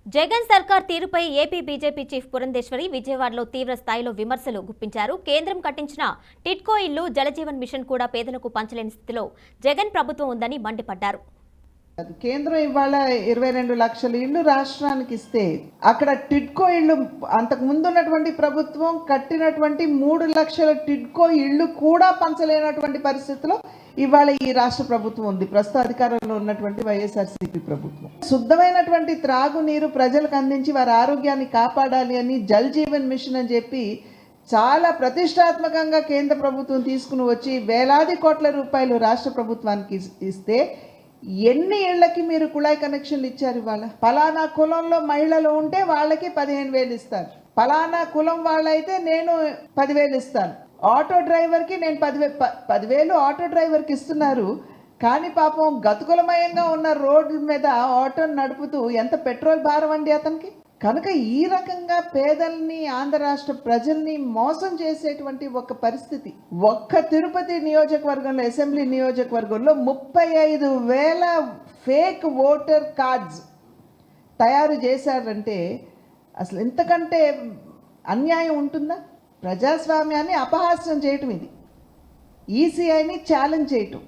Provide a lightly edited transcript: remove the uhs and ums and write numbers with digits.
జగన్ సర్కార్ తీరుపై AP BJP chief Purandeswari విజయవాడలో తీవ్ర స్థాయిలో విమర్శలు గుప్పించారు. కేంద్రం కట్టించిన టిడ్కో ఇల్లు, జలజీవన్ మిషన్ కూడా పేదలకు పంచలేని స్థితిలో జగన్ ప్రభుత్వం ఉందని మండిపడ్డారు. కేంద్రం ఇవాళ 22 లక్షల ఇళ్ళు రాష్ట్రానికి ఇస్తే అక్కడ టిడ్కో ఇళ్ళు అంతకు ముందు ఉన్నటువంటి ప్రభుత్వం కట్టినటువంటి 3 లక్షల టిడ్కో ఇళ్ళు కూడా పంచలేనటువంటి పరిస్థితిలో ఇవాళ ఈ రాష్ట్ర ప్రభుత్వం ఉంది. ప్రస్తుత అధికారంలో ఉన్నటువంటి వైఎస్ఆర్సీపీ ప్రభుత్వం శుద్ధమైనటువంటి త్రాగునీరు ప్రజలకు అందించి వారి ఆరోగ్యాన్ని కాపాడాలి అని జల్ జీవన్ మిషన్ అని చెప్పి చాలా ప్రతిష్టాత్మకంగా కేంద్ర ప్రభుత్వం తీసుకుని వచ్చి వేలాది కోట్ల రూపాయలు రాష్ట్ర ప్రభుత్వానికి ఇస్తే ఎన్ని ఇళ్లకి మీరు కుళాయి కనెక్షన్లు ఇచ్చారు? ఇవాళ పలానా కులంలో మహిళలు ఉంటే వాళ్ళకి 15,000 ఇస్తారు, పలానా కులం వాళ్ళైతే నేను 10,000 ఇస్తాను, ఆటో డ్రైవర్కి నేను 10,000 ఆటో డ్రైవర్కి ఇస్తున్నారు. కానీ పాపం గతుకులమయంగా ఉన్న రోడ్ల మీద ఆటోని నడుపుతూ ఎంత పెట్రోల్ భారం అండి అతనికి. కనుక ఈ రకంగా పేదల్ని, ఆంధ్ర రాష్ట్ర ప్రజల్ని మోసం చేసేటువంటి ఒక పరిస్థితి ఒక్క తిరుపతి నియోజకవర్గంలో, అసెంబ్లీ నియోజకవర్గంలో 35,000 ఫేక్ ఓటర్ కార్డ్స్ తయారు చేశారంటే అసలు ఇంతకంటే అన్యాయం ఉంటుందా? ప్రజాస్వామ్యాన్ని అపహాస్యం చేయటం ఇది, ఈసీఐని ఛాలెంజ్ చేయటం.